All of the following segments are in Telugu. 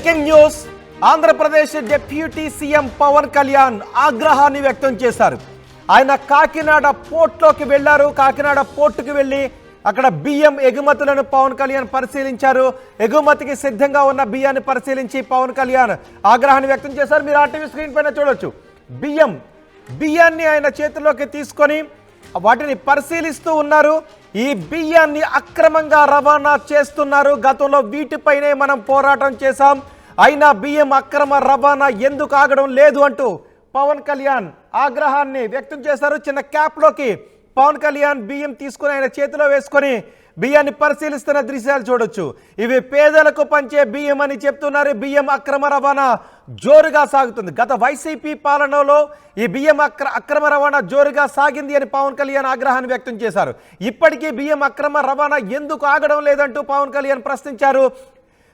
Breaking news. Andhra Pradesh deputy CM Pawan Kalyan ఆగ్రహాన్ని వ్యక్తం చేశారు. ఆయన కాకినాడ పోర్టులోకి వెళ్లారు. కాకినాడ పోర్టుకి వెళ్లి అక్కడ బియ్యం ఎగుమతులను పవన్ కళ్యాణ్ పరిశీలించారు. ఎగుమతికి సిద్ధంగా ఉన్న బియ్యాన్ని పరిశీలించి పవన్ కళ్యాణ్ ఆగ్రహాన్ని వ్యక్తం చేశారు. మీరు ఆర్టీవీ స్క్రీన్ పైన చూడొచ్చు. బియ్యాన్ని ఆయన చేతుల్లోకి తీసుకొని వాటిని పరిశీలిస్తూ ఉన్నారు. ఈ బియ్యాన్ని అక్రమంగా రవాణా చేస్తున్నారు. గతంలో వీటిపైనే మనం పోరాటం చేశాం. అయినా బియ్యం అక్రమ రవాణా ఎందుకు ఆగడం లేదు అంటూ పవన్ కళ్యాణ్ ఆగ్రహాన్ని వ్యక్తం చేశారు. చిన్న క్యాప్లోకి పవన్ కళ్యాణ్ బియ్యం తీసుకుని ఆయన చేతిలో వేసుకొని బియ్యాన్ని పరిశీలిస్తున్న దృశ్యాలు చూడొచ్చు. ఇవి పేదలకు పంచే బియ్యం అని చెప్తున్నారు. బియ్యం అక్రమ రవాణా జోరుగా సాగుతుంది. గత వైసీపీ పాలనలో ఈ బియ్యం అక్రమ రవాణా జోరుగా సాగింది అని పవన్ కళ్యాణ్ ఆగ్రహాన్ని వ్యక్తం చేశారు. ఇప్పటికీ బియ్యం అక్రమ రవాణా ఎందుకు ఆగడం లేదంటూ పవన్ కళ్యాణ్ ప్రశ్నించారు.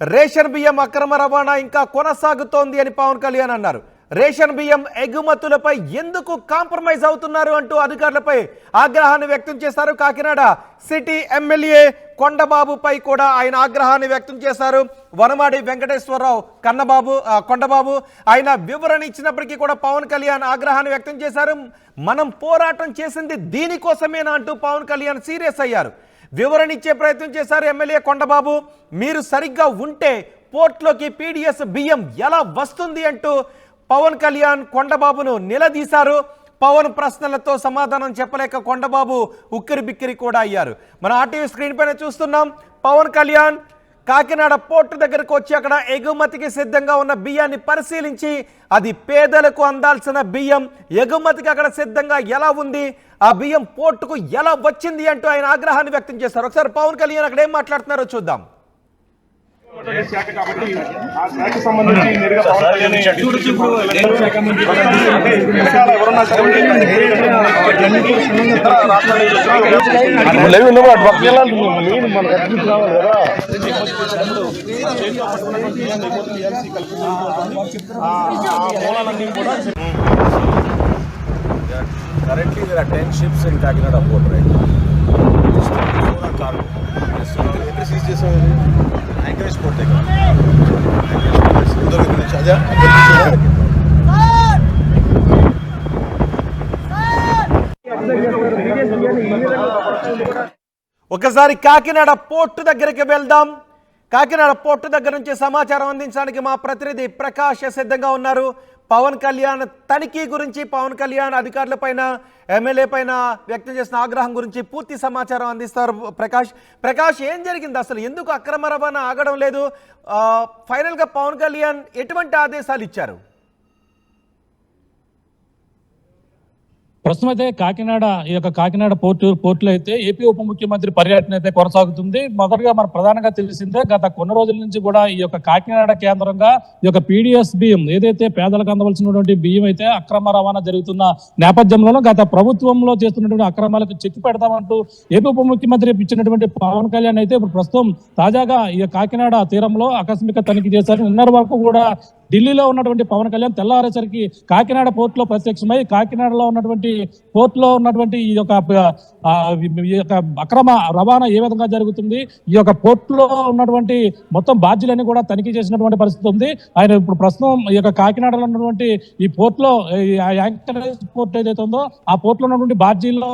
రేషన్ బియ్యం అక్రమ రవాణా ఇంకా కొనసాగుతోంది అని పవన్ కళ్యాణ్ అన్నారు. రేషన్ బియ్యం ఎగుమతులపై ఎందుకు కాంప్రమైజ్ అవుతున్నారు అంటూ అధికారులపై ఆగ్రహాన్ని వ్యక్తం చేశారు. కాకినాడ సిటీ ఎమ్మెల్యే కొండబాబుపై కూడా ఆయన ఆగ్రహాన్ని వ్యక్తం చేశారు. వనమాడి వెంకటేశ్వరరావు కొండబాబు ఆయన వివరణ ఇచ్చినప్పటికీ కూడా పవన్ కళ్యాణ్ ఆగ్రహాన్ని వ్యక్తం చేశారు. మనం పోరాటం చేసింది దీనికోసమేనా అంటూ పవన్ కళ్యాణ్ సీరియస్ అయ్యారు. వివరణ ఇచ్చే ప్రయత్నం చేశారు ఎమ్మెల్యే కొండబాబు. మీరు సరిగ్గా ఉంటే పోర్టులోకి పీడిఎస్ బియ్యం ఎలా వస్తుంది అంటూ పవన్ కళ్యాణ్ కొండబాబును నిలదీశారు. పవన్ ప్రశ్నలతో సమాధానం చెప్పలేక కొండబాబు ఉక్కిరి బిక్కిరి కూడా అయ్యారు. మన ఆర్టీవీ స్క్రీన్ పైన చూస్తున్నాం. పవన్ కళ్యాణ్ కాకినాడ పోర్టు దగ్గరకు వచ్చి అక్కడ ఎగుమతికి సిద్ధంగా ఉన్న బియ్యాన్ని పరిశీలించి అది పేదలకు అందాల్సిన బియ్యం ఎగుమతికి అక్కడ సిద్ధంగా ఎలా ఉంది, ఆ బియ్యం పోర్టుకు ఎలా వచ్చింది అంటూ ఆయన ఆగ్రహాన్ని వ్యక్తం చేశారు. ఒకసారి పవన్ కళ్యాణ్ అక్కడ ఏం మాట్లాడుతున్నారో చూద్దాం. Currently there are 10 ships in Kakinada port right now. Cargo. Yes, seize చేసాం. Anchorage port దగ్గర. ఉదర్ నుంచి అదే. ఒకసారి కాకినాడ పోర్టు దగ్గరికి వెళ్దాం. కాకినాడ పోర్టు దగ్గర నుంచి సమాచారం అందించడానికి మా ప్రతినిధి ప్రకాష్ సిద్ధంగా ఉన్నారు. పవన్ కళ్యాణ్ తనిఖీ గురించి, పవన్ కళ్యాణ్ అధికారుల పైన, ఎమ్మెల్యే పైన వ్యక్తం చేసిన ఆగ్రహం గురించి పూర్తి సమాచారం అందిస్తారు. ప్రకాష్ ఏం జరిగింది అసలు? ఎందుకు అక్రమ రవాణా ఆగడం లేదు? ఫైనల్గా పవన్ కళ్యాణ్ ఎటువంటి ఆదేశాలు ఇచ్చారు? ప్రస్తుతం అయితే కాకినాడ పోర్టులో అయితే ఏపీ ఉప ముఖ్యమంత్రి పర్యటన అయితే కొనసాగుతుంది. మొదటగా మన ప్రధానంగా తెలిసిందే, గత కొన్ని రోజుల నుంచి కూడా ఈ యొక్క కాకినాడ కేంద్రంగా ఈ యొక్క పీడిఎస్ బియ్యం ఏదైతే పేదలకు అందవలసినటువంటి బియ్యం అయితే అక్రమ రవాణా జరుగుతున్న నేపథ్యంలో గత ప్రభుత్వంలో చేస్తున్నటువంటి అక్రమాలకు చెక్కి పెడతామంటూ ఏపీ ఉప ముఖ్యమంత్రి ఇచ్చినటువంటి పవన్ కళ్యాణ్ అయితే ఇప్పుడు ప్రస్తుతం తాజాగా ఈ కాకినాడ తీరంలో ఆకస్మిక తనిఖీ చేశారు. నిన్నటి వరకు కూడా ఢిల్లీలో ఉన్నటువంటి పవన్ కళ్యాణ్ తెల్లవారేసరికి కాకినాడ పోర్టులో ప్రత్యక్షమై కాకినాడలో ఉన్నటువంటి పోర్టులో ఉన్నటువంటి ఈ యొక్క అక్రమ రవాణా ఏ విధంగా జరుగుతుంది, ఈ యొక్క పోర్టులో ఉన్నటువంటి మొత్తం బాధ్యులన్నీ కూడా తనిఖీ చేసినటువంటి పరిస్థితి ఉంది. ఆయన ఇప్పుడు ప్రస్తుతం ఈ యొక్క కాకినాడలో ఉన్నటువంటి ఈ పోర్టులో యాంకరేజ్ పోర్ట్ ఏదైతే ఉందో ఆ పోర్టులో ఉన్నటువంటి బాధ్యుల్లో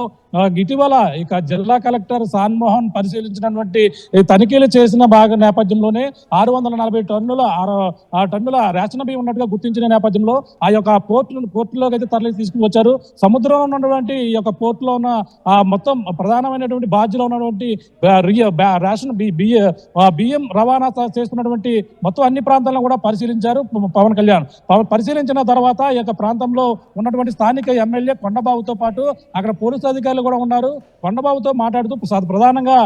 ఇటీవల ఇక జిల్లా కలెక్టర్ సాన్మోహన్ పరిశీలించినటువంటి తనిఖీలు చేసిన నేపథ్యంలోనే 640 టన్నుల రేషన్ బియ్యం ఉన్నట్టుగా గుర్తించిన నేపథ్యంలో ఆ యొక్క పోర్టులోకి అయితే తరలి తీసుకువచ్చారు. సముద్రంలో ఉన్నటువంటి ఈ యొక్క పోర్టులో ఉన్న మొత్తం ప్రధానమైనటువంటి బాధ్యతలో ఉన్నటువంటి రేషన్ బియ్యం రవాణా చేస్తున్నటువంటి మొత్తం అన్ని ప్రాంతాలను కూడా పరిశీలించారు పవన్ కళ్యాణ్. పరిశీలించిన తర్వాత ఈ యొక్క ప్రాంతంలో ఉన్నటువంటి స్థానిక ఎమ్మెల్యే కొండబాబుతో పాటు అక్కడ పోలీసు అధికారులు కూడా ఉన్నారు. కొండబాబుతో మాట్లాడుతూ ప్రధానంగా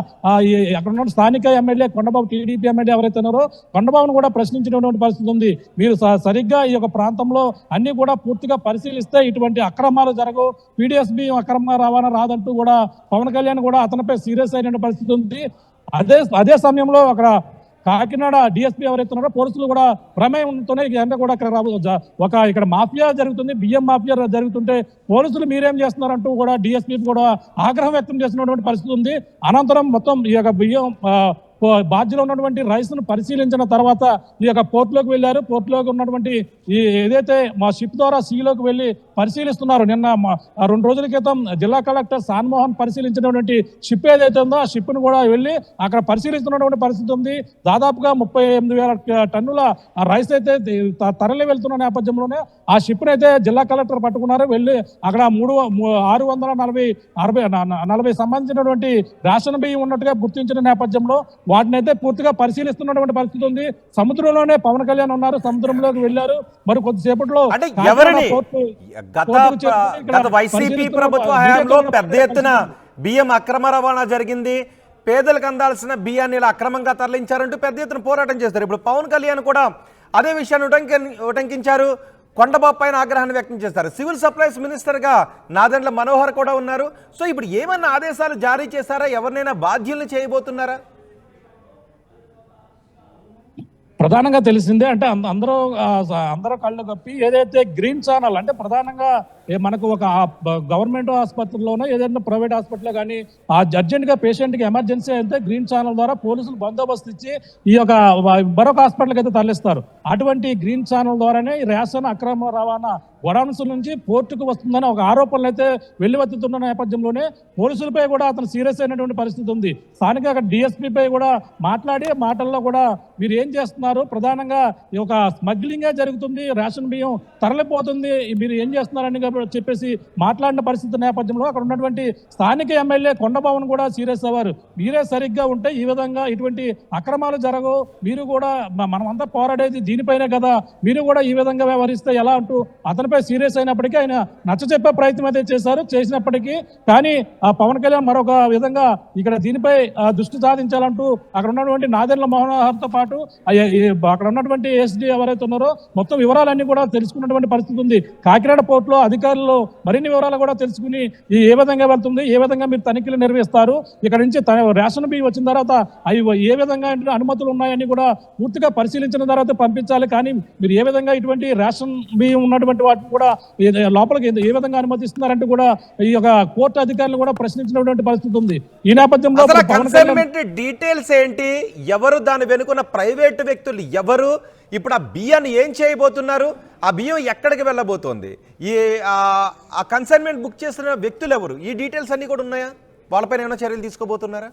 అక్కడ ఉన్న స్థానిక ఎమ్మెల్యే కొండబాబు, టీడీపీ ఎమ్మెల్యే ఎవరైతే ఉన్నారో కొండబాబును కూడా ప్రశ్నించినటువంటి పరిస్థితి ఉంది. మీరు సరిగ్గా ఈ యొక్క ప్రాంతంలో అన్ని కూడా పూర్తిగా పరిశీలిస్తే ఇటువంటి అక్రమాలు జరగవు, పీడిఎస్ బియ్యం అక్రమంగా రవాణా రాదంటూ కూడా పవన్ కళ్యాణ్ కూడా అతనిపై సీరియస్ అయిన పరిస్థితి ఉంది. అదే సమయంలో అక్కడ కాకినాడ డిఎస్పీ ఎవరైతే ఉన్నారో పోలీసులు కూడా ప్రమేయంతోనే ఇదంతా కూడా ఇక్కడ మాఫియా జరుగుతుంది, బియ్యం మాఫియా జరుగుతుంటే పోలీసులు మీరేం చేస్తున్నారంటూ కూడా డిఎస్పీ కూడా ఆగ్రహం వ్యక్తం చేస్తున్నటువంటి పరిస్థితి ఉంది. అనంతరం మొత్తం ఈ యొక్క బియ్యం బాధ్యులు ఉన్నటువంటి రైస్ ను పరిశీలించిన తర్వాత ఈ యొక్క పోర్టులోకి వెళ్ళారు. పోర్టులోకి ఉన్నటువంటి ఈ ఏదైతే మా షిప్ ద్వారా సీలోకి వెళ్ళి పరిశీలిస్తున్నారు. నిన్న 2 రోజుల క్రితం జిల్లా కలెక్టర్ సాన్మోహన్ పరిశీలించినటువంటి షిప్ ఏదైతే ఉందో ఆ షిప్ ను కూడా వెళ్ళి అక్కడ పరిశీలిస్తున్నటువంటి పరిస్థితి ఉంది. దాదాపుగా 38,000 టన్నుల రైస్ అయితే తరలి వెళ్తున్న నేపథ్యంలోనే ఆ షిప్ అయితే జిల్లా కలెక్టర్ పట్టుకున్నారు. వెళ్ళి అక్కడ 640 సంబంధించినటువంటి రేషన్ బియ్యం ఉన్నట్టుగా గుర్తించిన నేపథ్యంలో వాటిని అయితే పూర్తిగా పరిశీలిస్తున్నటువంటి పరిస్థితి ఉంది. సముద్రంలోనే పవన్ కళ్యాణ్ ఉన్నారు, సముద్రంలోకి వెళ్ళారు. మరి కొద్దిసేపట్లో అంటే ఎవరిని గత వైసీపీ ప్రభుత్వ హయాంలో పెద్ద ఎత్తున బియ్యం అక్రమ రవాణా జరిగింది, పేదలకు అందాల్సిన బియ్యాన్ని ఇలా అక్రమంగా తరలించారంటూ పెద్ద ఎత్తున పోరాటం చేస్తారు. ఇప్పుడు పవన్ కళ్యాణ్ కూడా అదే విషయాన్ని ఉటంకించారు, కొండబాబు పైన ఆగ్రహాన్ని వ్యక్తం చేస్తారు. సివిల్ సప్లైస్ మినిస్టర్గా నాదెండ్ల మనోహర్ కూడా ఉన్నారు. సో ఇప్పుడు ఏమన్నా ఆదేశాలు జారీ చేశారా? ఎవరినైనా బాధ్యుల్ని చేయబోతున్నారా? ప్రధానంగా తెలిసిందే అంటే అందరూ కళ్ళు కప్పి ఏదైతే గ్రీన్ ఛానల్ అంటే ప్రధానంగా మనకు ఒక గవర్నమెంట్ ఆసుపత్రిలోనో ఏదైనా ప్రైవేట్ హాస్పిటల్లో కానీ అర్జెంట్ గా పేషెంట్ కి ఎమర్జెన్సీ అయితే గ్రీన్ ఛానల్ ద్వారా పోలీసులు బందోబస్తు ఇచ్చి ఈ యొక్క మరొక హాస్పిటల్కి అయితే తరలిస్తారు. అటువంటి గ్రీన్ ఛానల్ ద్వారానే ఈ రేషన్ అక్రమ రవాణా గొడౌన్స్ నుంచి పోర్టుకు వస్తుందని ఒక ఆరోపణలు అయితే వెల్లువెత్తుతున్న నేపథ్యంలోనే పోలీసులపై కూడా అతను సీరియస్ అయినటువంటి పరిస్థితి ఉంది. స్థానిక అక్కడ డిఎస్పీపై కూడా మాట్లాడి మాటల్లో కూడా మీరు ఏం చేస్తున్నారు, ప్రధానంగా ఈ ఒక స్మగ్లింగే జరుగుతుంది, రేషన్ బియ్యం తరలిపోతుంది, మీరు ఏం చేస్తున్నారని చెప్పేసి మాట్లాడిన పరిస్థితి నేపథ్యంలో అక్కడ ఉన్నటువంటి స్థానిక ఎమ్మెల్యే కొండబాబును కూడా సీరియస్ అవ్వారు. మీరే సరిగ్గా ఉంటే ఈ విధంగా ఇటువంటి అక్రమాలు జరగవు, మీరు కూడా మనమంతా పోరాడేది దీనిపైనే కదా, మీరు కూడా ఈ విధంగా వ్యవహరిస్తే ఎలా అంటూ అతనిపై సీరియస్ అయినప్పటికీ ఆయన నచ్చచెప్పే ప్రయత్నం అయితే చేసినప్పటికీ కానీ ఆ పవన్ కళ్యాణ్ మరొక విధంగా ఇక్కడ దీనిపై దృష్టి సాధించాలంటూ అక్కడ ఉన్నటువంటి నాదెండ్ల మనోహర్తో పాటు అక్కడ ఉన్నటువంటి ఎస్డీ ఎవరైతే ఉన్నారో మొత్తం వివరాలన్నీ కూడా తెలుసుకున్నటువంటి పరిస్థితి ఉంది. కాకినాడ పోర్టులో అధికారులు మరిన్ని వివరాలు కూడా తెలుసుకుని ఏ విధంగా వెళ్తుంది, ఏ విధంగా మీరు తనిఖీలు నిర్వహిస్తారు, ఇక్కడ నుంచి రేషన్ బియ్యం వచ్చిన తర్వాత అవి ఏ విధంగా అనుమతులు ఉన్నాయని కూడా పూర్తిగా పరిశీలించిన తర్వాత పంపించాలి. కానీ మీరు ఏ విధంగా ఇటువంటి రేషన్ బియ్యం ఉన్నటువంటి వాటిని కూడా లోపలికి ఏ విధంగా అనుమతిస్తున్నారంటూ కూడా ఈ యొక్క కోర్టు అధికారులు కూడా ప్రశ్నించినటువంటి పరిస్థితి ఉంది. ఈ నేపథ్యంలో డీటెయిల్స్ ఏంటి, ఎవరు దాని వెనుకున్న ప్రైవేటు వ్యక్తులు ఎవరు, ఇప్పుడు ఆ బియ్యాన్ని ఏం చేయబోతున్నారు, ఆ బియ్యం ఎక్కడికి వెళ్ళబోతోంది, ఆ కన్సైన్మెంట్ బుక్ చేసిన వ్యక్తులు ఎవరు, ఈ డీటెయిల్స్ అన్ని కూడా ఉన్నాయా? వాళ్ళపైన ఏమైనా చర్యలు తీసుకోబోతున్నారా?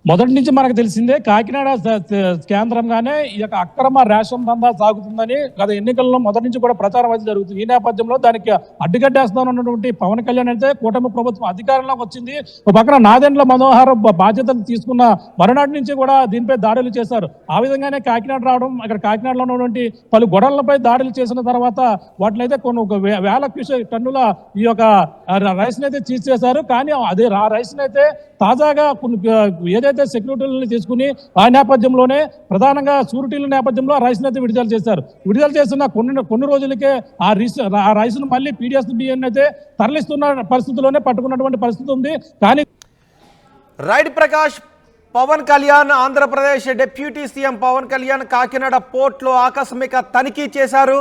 మొదటి నుంచి మనకు తెలిసిందే కాకినాడ కేంద్రంగానే ఈ యొక్క అక్రమ రేషన్ దందా సాగుతుందని గత ఎన్నికల్లో మొదటి నుంచి కూడా ప్రచారం అయితే జరుగుతుంది. ఈ నేపథ్యంలో దానికి అడ్డుకట్టేస్తానన్నటువంటి పవన్ కళ్యాణ్ అయితే కూటమి ప్రభుత్వం అధికారంలోకి వచ్చింది. ఒక పక్కన నాదెండ్ల మనోహర్ బాధ్యతలు తీసుకున్న మరునాటి నుంచి కూడా దీనిపై దాడులు చేశారు. ఆ విధంగానే కాకినాడ రావడం, అక్కడ కాకినాడలో ఉన్నటువంటి పలు గొడవలపై దాడులు చేసిన తర్వాత వాటిని అయితే కొన్ని 1,000 టన్నుల ఈ యొక్క రైస్ అయితే సీజ్ చేశారు. కానీ అదే ఆ రైస్ అయితే తాజాగా ఏదైతే సెక్యూరిటీలను తీసుకుని ఆ నేపథ్యంలోనే ప్రధానంగా షూరిటీల నేపథ్యంలో ఆ రైస్ అయితే విడుదల చేశారు. విడుదల చేసిన కొన్ని రోజులకే ఆ రైస్ ను మళ్ళీ పీడిఎస్ బియ్యం అయితే తరలిస్తున్న పరిస్థితుల్లోనే పట్టుకున్నటువంటి పరిస్థితి ఉంది. కానీ right Prakash, Pawan Kalyan Andhra Pradesh deputy CM Pawan Kalyan Kakinada పోర్టులో ఆకస్మిక తనిఖీ చేశారు.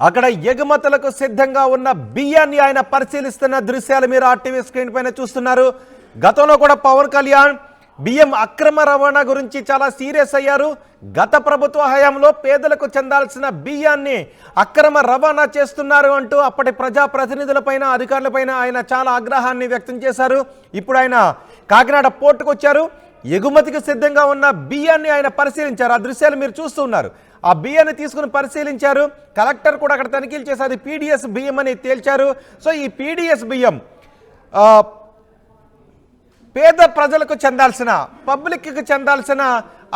అక్కడ ఎగుమతులకు సిద్ధంగా ఉన్న బియ్యాన్ని ఆయన పరిశీలిస్తున్న దృశ్యాలు మీరు ఆర్టీవీ స్క్రీన్ పైన చూస్తున్నారు. గతంలో కూడా పవన్ కళ్యాణ్ బియ్యం అక్రమ రవాణా గురించి చాలా సీరియస్ అయ్యారు. గత ప్రభుత్వ హయాంలో పేదలకు చెందాల్సిన బియ్యాన్ని అక్రమ రవాణా చేస్తున్నారు అంటూ అప్పటి ప్రజాప్రతినిధులపైన అధికారులపైన ఆయన చాలా ఆగ్రహాన్ని వ్యక్తం చేశారు. ఇప్పుడు ఆయన కాకినాడ పోర్టుకు వచ్చారు. ఎగుమతికి సిద్ధంగా ఉన్న బియ్యాన్ని ఆయన పరిశీలించారు. ఆ దృశ్యాలు మీరు చూస్తున్నారు. ఆ బియ్యాన్ని తీసుకుని పరిశీలించారు. కలెక్టర్ కూడా అక్కడ తనిఖీలు చేసి అది పీడిఎస్ బియ్యం అని తేల్చారు. సో ఈ పీడిఎస్ బియ్యం పేద ప్రజలకు చెందాల్సిన, పబ్లిక్కి చెందాల్సిన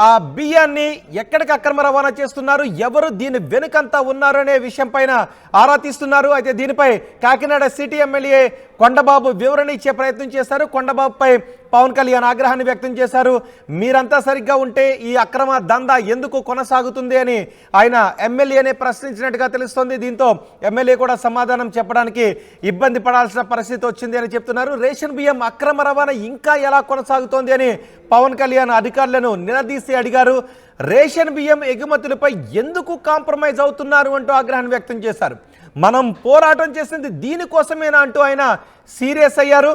ఆ బియ్యాన్ని ఎక్కడికి అక్రమ రవాణా చేస్తున్నారు, ఎవరు దీని వెనుకంతా ఉన్నారు అనే విషయం పైన ఆరా తీస్తున్నారు. అయితే దీనిపై కాకినాడ సిటీ ఎమ్మెల్యే కొండబాబు వివరణ ఇచ్చే ప్రయత్నం చేశారు. కొండబాబుపై పవన్ కళ్యాణ్ ఆగ్రహాన్ని వ్యక్తం చేశారు. మీరంతా సరిగ్గా ఉంటే ఈ అక్రమ దందా ఎందుకు కొనసాగుతుంది అని ఆయన ఎమ్మెల్యేనే ప్రశ్నించినట్టుగా తెలుస్తోంది. దీంతో ఎమ్మెల్యే కూడా సమాధానం చెప్పడానికి ఇబ్బంది పడాల్సిన పరిస్థితి వచ్చింది అని చెప్తున్నారు. రేషన్ బియ్యం అక్రమ రవాణా ఇంకా ఎలా కొనసాగుతోంది అని పవన్ కళ్యాణ్ అధికారులను నిలదీసి అడిగారు. రేషన్ బియ్యం ఎగుమతులపై ఎందుకు కాంప్రమైజ్ అవుతున్నారు అంటూ ఆగ్రహాన్ని వ్యక్తం చేశారు. మనం పోరాటం చేసింది దీనికోసమేనా అంటూ ఆయన సీరియస్ అయ్యారు.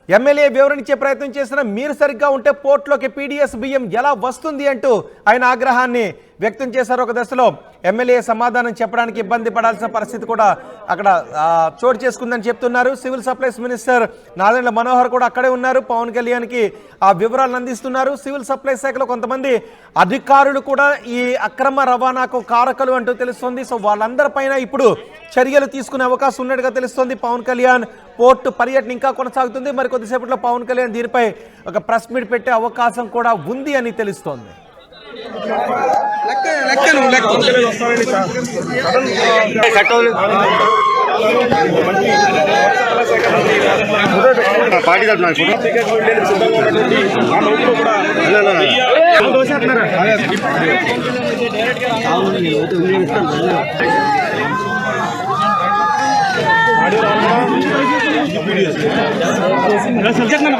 ఎమ్మెల్యే వివరించే ప్రయత్నం చేసిన మీరు సరిగ్గా ఉంటే పోర్టులోకి పీడీఎస్ బియ్యం ఎలా వస్తుంది అంటూ ఆయన ఆగ్రహాన్ని వ్యక్తం చేశారు. ఒక దశలో ఎమ్మెల్యే సమాధానం చెప్పడానికి ఇబ్బంది పడాల్సిన పరిస్థితి కూడా అక్కడ చోటు చేసుకుందని చెప్తున్నారు. Civil supplies minister Nadendla Manohar కూడా అక్కడే ఉన్నారు. పవన్ కళ్యాణ్కి ఆ వివరాలను అందిస్తున్నారు. సివిల్ సప్లైస్ శాఖలో కొంతమంది అధికారులు కూడా ఈ అక్రమ రవాణాకు కారకులు అంటూ తెలుస్తోంది. సో వాళ్ళందరిపైన ఇప్పుడు చర్యలు తీసుకునే అవకాశం ఉన్నట్టుగా తెలుస్తోంది. పవన్ కళ్యాణ్ పోర్టు పర్యటన ఇంకా కొనసాగుతుంది. మరి కొద్దిసేపట్లో పవన్ కళ్యాణ్ దీనిపై ఒక ప్రెస్ మీట్ పెట్టే అవకాశం కూడా ఉంది అని తెలుస్తోంది.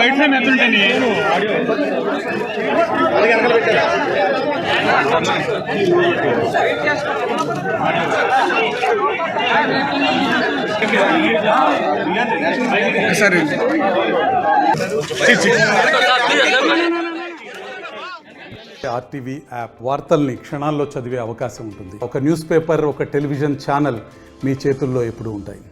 వైట్ టైం ఎంతుంటండి సరే ఆర్టీవీ యాప్ వార్తల్ని క్షణాల్లో చదివే అవకాశం ఉంటుంది. ఒక న్యూస్ పేపర్, ఒక టెలివిజన్ ఛానల్ మీ చేతుల్లో ఎప్పుడూ ఉంటాయి.